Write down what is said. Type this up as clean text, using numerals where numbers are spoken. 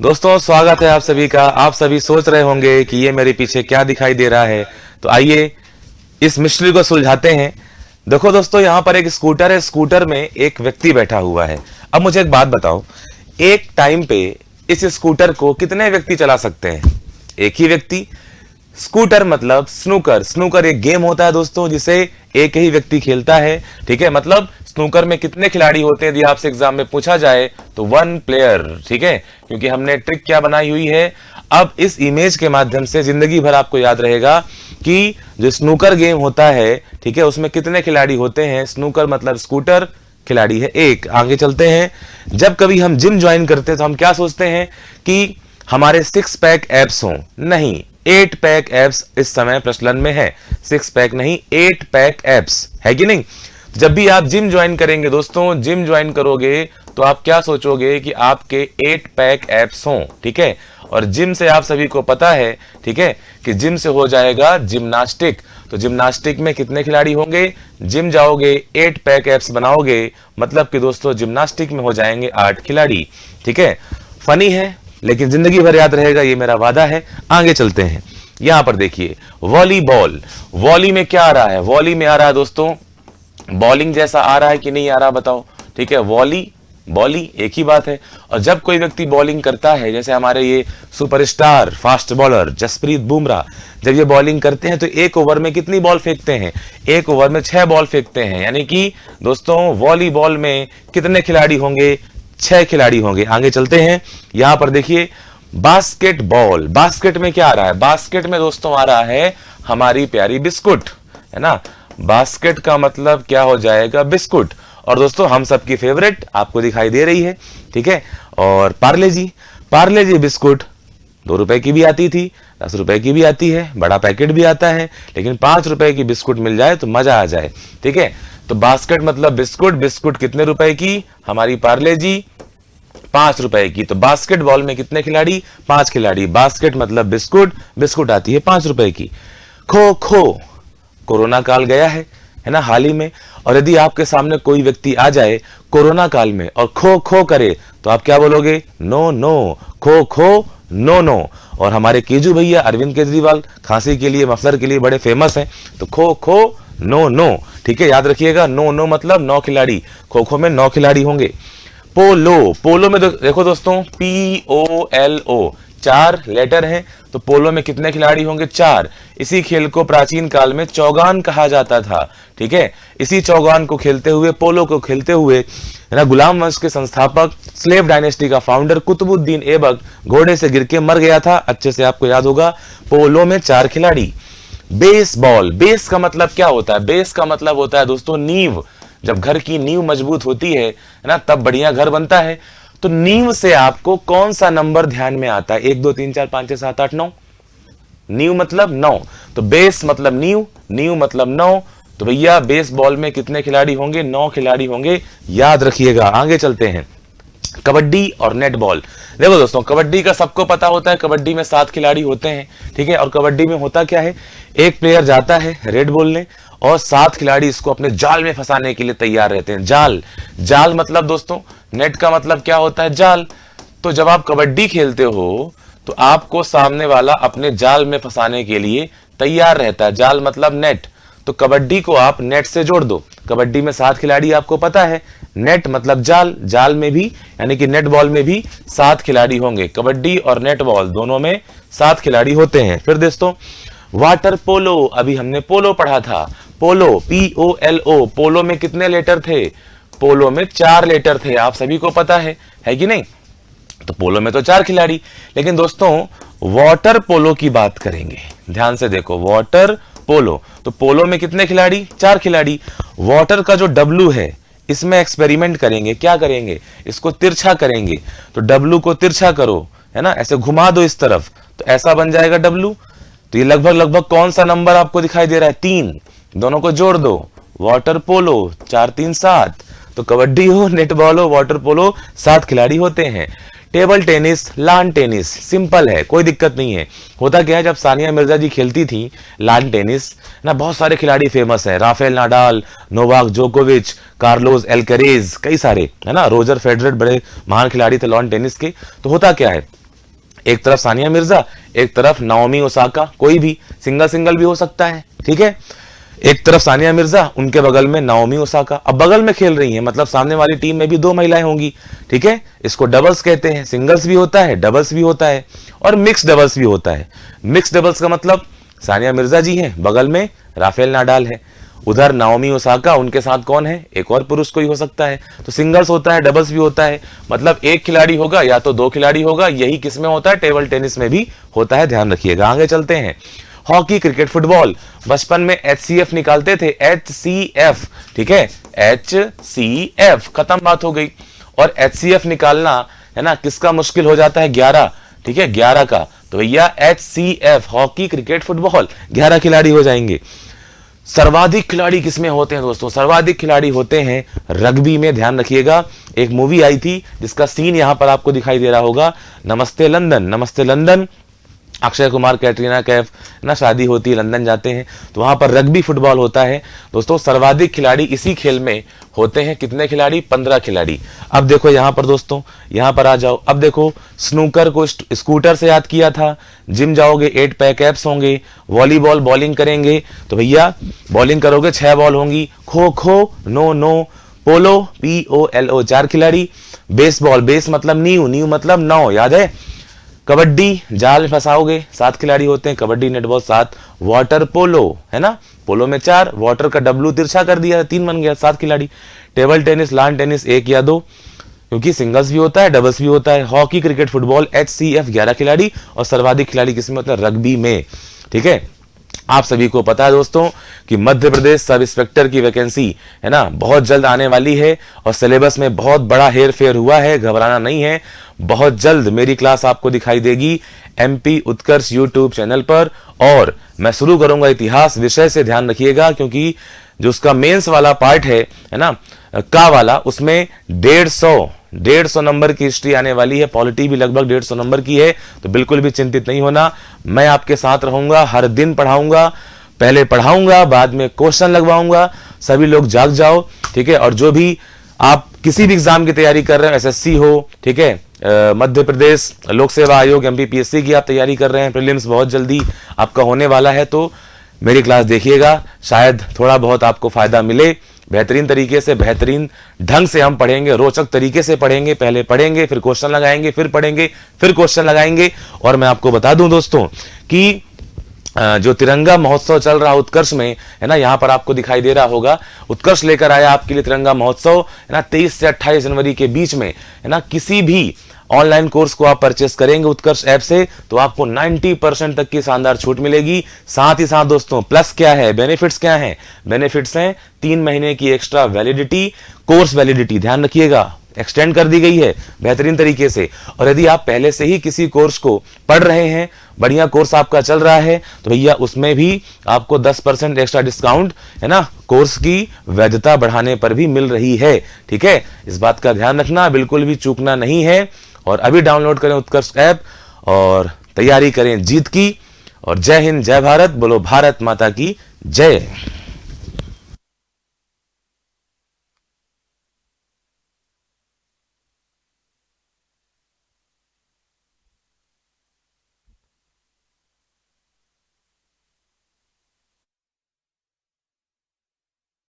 दोस्तों स्वागत है आप सभी का। आप सभी सोच रहे होंगे कि ये मेरे पीछे क्या दिखाई दे रहा है, तो आइए इस मिस्ट्री को सुलझाते हैं। देखो दोस्तों, यहाँ पर एक स्कूटर है, स्कूटर में एक व्यक्ति बैठा हुआ है। अब मुझे एक बात बताओ, एक टाइम पे इस स्कूटर को कितने व्यक्ति चला सकते हैं? एक ही व्यक्ति। स्कूटर मतलब स्नूकर। स्नूकर एक गेम होता है दोस्तों, जिसे एक ही व्यक्ति खेलता है। ठीक है, मतलब स्नूकर में कितने खिलाड़ी होते हैं यदि आपसे एग्जाम में पूछा जाए तो 1 प्लेयर। ठीक है, क्योंकि हमने ट्रिक क्या बनाई हुई है, अब इस इमेज के माध्यम से जिंदगी भर आपको याद रहेगा कि जो स्नूकर गेम होता है, ठीक है, उसमें कितने खिलाड़ी होते हैं। स्नूकर मतलब स्कूटर, खिलाड़ी है एक। आगे चलते हैं। जब कभी हम जिम ज्वाइन करते हैं तो हम क्या सोचते हैं कि हमारे 6 पैक एब्स हों। नहीं, 8 पैक एब्स इस समय प्रचलन में है। 6 पैक नहीं, 8 पैक एब्स है कि नहीं। जब भी आप जिम ज्वाइन करेंगे दोस्तों, जिम ज्वाइन करोगे तो आप क्या सोचोगे कि आपके 8 पैक एब्स हों। ठीक है, और जिम से आप सभी को पता है, ठीक है, कि जिम से हो जाएगा जिम्नास्टिक। तो जिम्नास्टिक में कितने खिलाड़ी होंगे? जिम जाओगे, 8 पैक एब्स बनाओगे, मतलब कि दोस्तों जिम्नास्टिक में हो जाएंगे 8 खिलाड़ी। ठीक है, फनी है लेकिन जिंदगी भर याद रहेगा, ये मेरा वादा है। आगे चलते हैं। यहां पर देखिए वॉलीबॉल। वॉली में क्या आ रहा है? वॉली में आ रहा है दोस्तों बॉलिंग जैसा आ रहा है कि नहीं आ रहा, बताओ। ठीक है, वॉली बॉली एक ही बात है। और जब कोई व्यक्ति बॉलिंग करता है, जैसे हमारे ये superstar fast bowler Jasprit Bumrah, जब ये बॉलिंग करते हैं तो एक ओवर में कितनी बॉल फेंकते हैं? एक ओवर में 6 बॉल फेंकते हैं। यानी कि दोस्तों वॉलीबॉल में कितने खिलाड़ी होंगे? 6 खिलाड़ी होंगे। आगे चलते हैं। यहां पर देखिए बास्केटबॉल। बास्केट में क्या आ रहा है? बास्केट में दोस्तों आ रहा है हमारी प्यारी बिस्कुट, है ना। बास्केट का मतलब क्या हो जाएगा? बिस्कुट। और दोस्तों हम सबकी फेवरेट आपको दिखाई दे रही है, ठीक है। और पार्ले जी, पार्ले जी बिस्कुट 2 रुपए की भी आती थी, 10 रुपए की भी आती है, बड़ा पैकेट भी आता है, लेकिन 5 रुपए की बिस्कुट मिल जाए तो मजा आ जाए। ठीक है, तो बास्केट मतलब बिस्कुट। बिस्कुट कितने रुपए की? हमारी पार्ले जी 5 रुपए की। तो बास्केटबॉल में कितने खिलाड़ी? 5 खिलाड़ी। बास्केट मतलब बिस्कुट, बिस्कुट आती है 5 रुपए की। खो खो, कोरोना काल गया है ना, हाल ही में। और यदि आपके सामने कोई व्यक्ति आ जाए कोरोना काल में और खो खो करे तो आप क्या बोलोगे? No no, kho kho no no. और हमारे केजू भैया अरविंद केजरीवाल खांसी के लिए, मफलर के लिए बड़े फेमस हैं। तो खो खो नो नो, ठीक है, याद रखिएगा। नो नो मतलब 9 खिलाड़ी। खो खो में 9 खिलाड़ी होंगे। पोलो, पोलो में देखो दोस्तों POLO 4 लेटर हैं, तो पोलो में कितने खिलाड़ी होंगे? 4। इसी खेल को प्राचीन काल में चौगान कहा जाता था। ठीक है, इसी चौगान को खेलते हुए, पोलो को खेलते हुए, है ना, गुलाम वंश के संस्थापक, स्लेव डायनेस्टी का फाउंडर कुतुबुद्दीन ऐबक घोड़े से गिर के मर गया था। अच्छे से आपको याद होगा। पोलो में 4 खिलाड़ी। बेसबॉल, बेस का मतलब क्या होता है? बेस का मतलब होता है दोस्तों नींव। जब घर की नींव मजबूत होती है ना, तब बढ़िया घर बनता है। तो नींव से आपको कौन सा नंबर ध्यान में आता है? 1 2 3 4 5 6 7 8 9। नींव मतलब 9, तो बेस मतलब नींव, नींव मतलब 9। तो भैया बेसबॉल में कितने खिलाड़ी होंगे? 9 खिलाड़ी होंगे, याद रखिएगा। आगे चलते हैं। कबड्डी और नेटबॉल। देखो दोस्तों, कबड्डी का सबको पता होता है, कबड्डी में 7 खिलाड़ी होते हैं। ठीक है, और कबड्डी में होता क्या है? एक प्लेयर जाता है रेड बोलने और 7 खिलाड़ी इसको अपने जाल में फंसाने के लिए तैयार रहते हैं। जाल, जाल मतलब दोस्तों नेट का मतलब क्या होता है? जाल। तो जब आप कबड्डी खेलते हो तो आपको सामने वाला अपने जाल में फंसाने के लिए तैयार रहता है। जाल मतलब नेट। तो कबड्डी को आप नेट से जोड़ दो। कबड्डी में 7 खिलाड़ी आपको पता है। नेट मतलब जाल, जाल में भी यानी कि नेट बॉल में भी 7 खिलाड़ी होंगे। कबड्डी और नेट बॉल दोनों में 7 खिलाड़ी होते हैं। फिर दोस्तों वाटर पोलो, अभी हमने पोलो पढ़ा था। पोलो POLO, पोलो में कितने लेटर थे? पोलो में 4 लेटर थे, आप सभी को पता है कि नहीं। तो पोलो में तो 4 खिलाड़ी। लेकिन दोस्तों वाटर पोलो की बात करेंगे, ध्यान से देखो। वाटर पोलो, तो पोलो में कितने खिलाड़ी? 4 खिलाड़ी। वाटर का जो W है इसमें एक्सपेरिमेंट करेंगे। क्या करेंगे? इसको तिरछा करेंगे। तो W को तिरछा करो, है ना, ऐसे घुमा दो इस तरफ, तो ऐसा बन जाएगा W। तो ये लगभग लगभग कौन सा नंबर आपको दिखाई दे रहा है? 3। दोनों को जोड़ दो। Water polo 4 3 7। तो कबड्डी हो, नेटबॉल हो, वाटर पोलो 7 खिलाड़ी होते हैं। टेबल टेनिस, लान टेनिस सिंपल है, कोई दिक्कत नहीं है। होता क्या है, जब सानिया मिर्जा जी खेलती थी लान टेनिस ना, बहुत सारे खिलाड़ी फेमस है। राफेल नाडाल, नोवाक जोकोविच, कार्लोस एल्करेज, कई सारे, है ना, रोजर फेडरर बड़े महान खिलाड़ी थे लॉन टेनिस के। तो होता क्या है, एक तरफ सानिया मिर्जा, एक तरफ नाओमी ओसाका, कोई भी सिंगल सिंगल भी हो सकता है, ठीक है। एक तरफ सानिया मिर्जा, उनके बगल में नाओमी ओसाका। अब बगल में खेल रही हैं, मतलब सामने वाली टीम में भी 2 महिलाएं होंगी, ठीक है। इसको डबल्स कहते हैं, सिंगल्स भी होता है, डबल्स भी होता है और मिक्स डबल्स भी होता है। मिक्स डबल्स का मतलब सानिया मिर्जा जी हैं, बगल में राफेल नाडाल है, उधर नाओमी ओसाका, उनके साथ कौन है, एक और पुरुष कोई हो सकता है। तो सिंगल्स होता है, डबल्स भी होता है, मतलब एक खिलाड़ी होगा या तो 2 खिलाड़ी होगा। यही किसमें होता है, टेबल टेनिस में भी होता है, ध्यान रखिएगा। आगे चलते हैं, हॉकी, क्रिकेट, फुटबॉल। बचपन में HCF निकालते थे, HCF, ठीक है, HCF, खत्म, बात हो गई। और HCF निकालना है ना किसका मुश्किल हो जाता है, 11, ठीक है, 11 का। तो भैया HCF, हॉकी, क्रिकेट, फुटबॉल, 11 खिलाड़ी हो जाएंगे। सर्वाधिक खिलाड़ी किसमें होते हैं दोस्तों, सर्वाधिक खिलाड़ी होते हैं रग्बी में, ध्यान रखिएगा। एक मूवी आई थी जिसका सीन यहां पर आपको दिखाई दे रहा होगा, नमस्ते लंदन। नमस्ते लंदन, अक्षय कुमार, कैटरीना कैफ ना शादी होती है, लंदन जाते हैं, तो वहां पर रग्बी फुटबॉल होता है दोस्तों। सर्वाधिक खिलाड़ी इसी खेल में होते हैं, कितने खिलाड़ी, 15 खिलाड़ी। अब देखो यहां पर दोस्तों, यहां पर आ जाओ। अब देखो, स्नूकर को स्कूटर से याद किया था, जिम जाओगे 8 पैक एप्स होंगे, वॉलीबॉल बॉलिंग करेंगे तो भैया बॉलिंग करोगे 6 बॉल होंगी, खो खो, नो नो, पोलो, POLO 4 खिलाड़ी, बेसबॉल, बेस मतलब नींव, नींव मतलब 9, याद है। कबड्डी, जाल में फंसाओगे, 7 खिलाड़ी होते हैं, कबड्डी, नेटबॉल 7, वाटर पोलो है ना, पोलो में 4, वाटर का W तिरछा कर दिया, 3 बन गया, 7 खिलाड़ी। टेबल टेनिस, लॉन टेनिस 1 या 2, क्योंकि सिंगल्स भी होता है, डबल्स भी होता है। हॉकी, क्रिकेट, फुटबॉल, HCF 11 खिलाड़ी, और सर्वाधिक खिलाड़ी किसमें होता है, रग्बी में, ठीक है। आप सभी को पता है दोस्तों कि मध्य प्रदेश सब इंस्पेक्टर की वैकेंसी है ना बहुत जल्द आने वाली है, और सिलेबस में बहुत बड़ा हेर फेर हुआ है, घबराना नहीं है। बहुत जल्द मेरी क्लास आपको दिखाई देगी MP उत्कर्ष यूट्यूब चैनल पर, और मैं शुरू करूंगा इतिहास विषय से, ध्यान रखिएगा, क्योंकि जो उसका मेंस वाला पार्ट है ना, का वाला, उसमें 150 नंबर की हिस्ट्री आने वाली है, पॉलिटी भी लगभग 150 नंबर की है। तो बिल्कुल भी चिंतित नहीं होना, मैं आपके साथ रहूंगा, हर दिन पढ़ाऊंगा, पहले पढ़ाऊंगा, बाद में क्वेश्चन लगवाऊंगा। सभी लोग जाग जाओ, ठीक है। और जो भी आप किसी भी एग्जाम की तैयारी कर रहे हैं, SSC हो, ठीक है, मध्य प्रदेश लोक सेवा आयोग MPPSC की आप तैयारी कर रहे हैं, प्रीलिम्स बहुत जल्दी आपका होने वाला है, तो मेरी क्लास देखिएगा, शायद थोड़ा बहुत आपको फायदा मिले। बेहतरीन तरीके से, बेहतरीन ढंग से हम पढ़ेंगे, रोचक तरीके से पढ़ेंगे। पहले पढ़ेंगे, फिर क्वेश्चन लगाएंगे, फिर पढ़ेंगे, फिर क्वेश्चन लगाएंगे। और मैं आपको बता दूं दोस्तों कि जो तिरंगा महोत्सव चल रहा उत्कर्ष में है ना, यहाँ पर आपको दिखाई दे रहा होगा, उत्कर्ष लेकर आया आपके लिए तिरंगा महोत्सव है ना, 23 से 28 जनवरी के बीच में है ना। किसी भी ऑनलाइन कोर्स को आप परचेस करेंगे उत्कर्ष ऐप से तो आपको 90% तक की शानदार छूट मिलेगी। साथ ही साथ दोस्तों प्लस क्या है, बेनिफिट्स क्या है, बेनिफिट्स हैं 3 महीने की एक्स्ट्रा वैलिडिटी, कोर्स वैलिडिटी, ध्यान रखिएगा, एक्सटेंड कर दी गई है बेहतरीन तरीके से। और यदि आप पहले से ही किसी कोर्स को पढ़ रहे हैं, बढ़िया कोर्स आपका चल रहा है, तो भैया उसमें भी आपको 10% एक्स्ट्रा डिस्काउंट है ना, कोर्स की वैधता बढ़ाने पर भी मिल रही है, ठीक है। इस बात का ध्यान रखना, बिल्कुल भी चूकना नहीं है। और अभी डाउनलोड करें उत्कर्ष ऐप और तैयारी करें जीत की। और जय हिंद, जय भारत, बोलो भारत माता की जय।